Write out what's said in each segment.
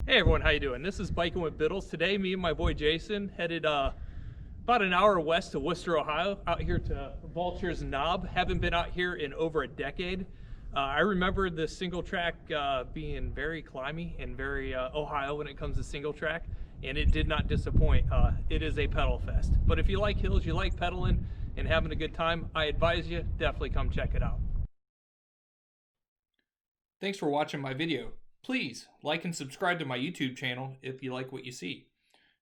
Hey everyone, how you doing? This is Biking with Biddles. Today, me and my boy Jason headed about an hour west to Worcester, Ohio, out here to Vultures Knob. Haven't been out here in over a decade. I remember this single track being very climby and very Ohio when it comes to single track, and it did not disappoint. It is a pedal fest. But if you like hills, you like pedaling and having a good time, I advise you, definitely come check it out. Thanks for watching my video. Please like and subscribe to my YouTube channel if you like what you see.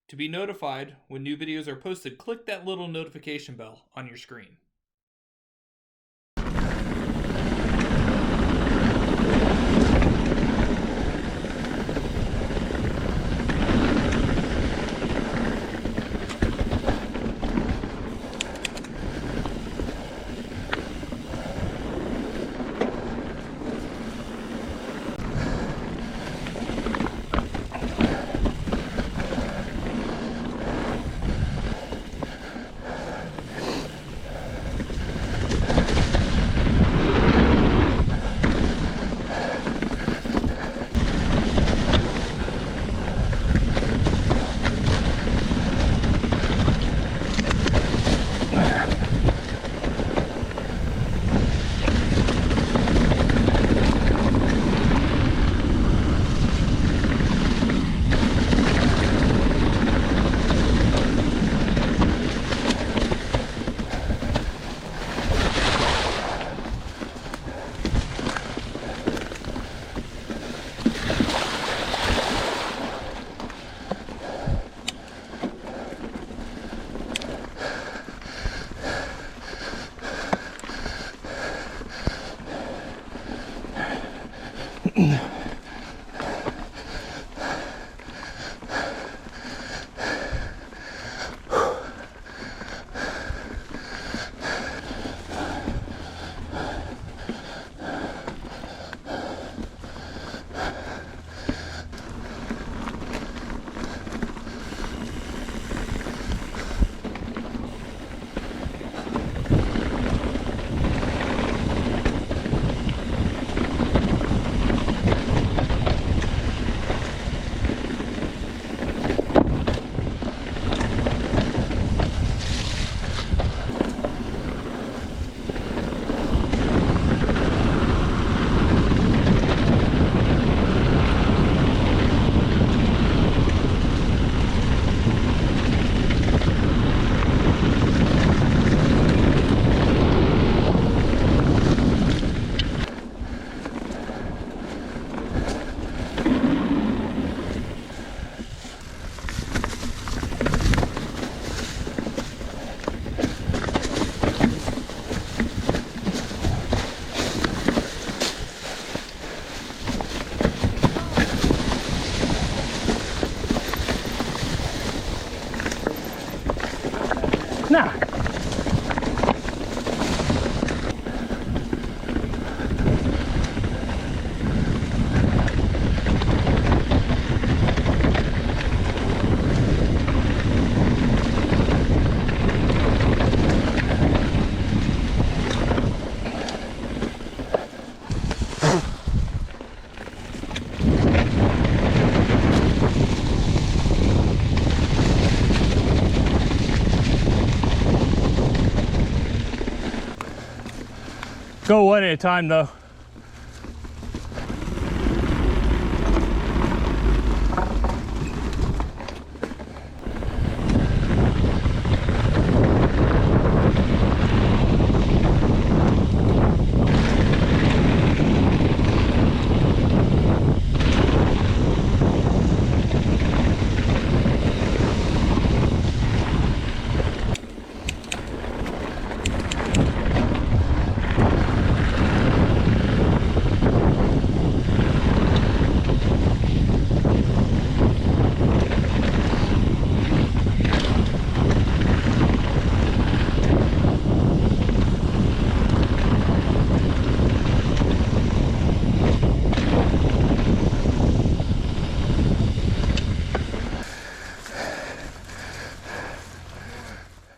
To be notified when new videos are posted, click that little notification bell on your screen. Nah. Go one at a time though.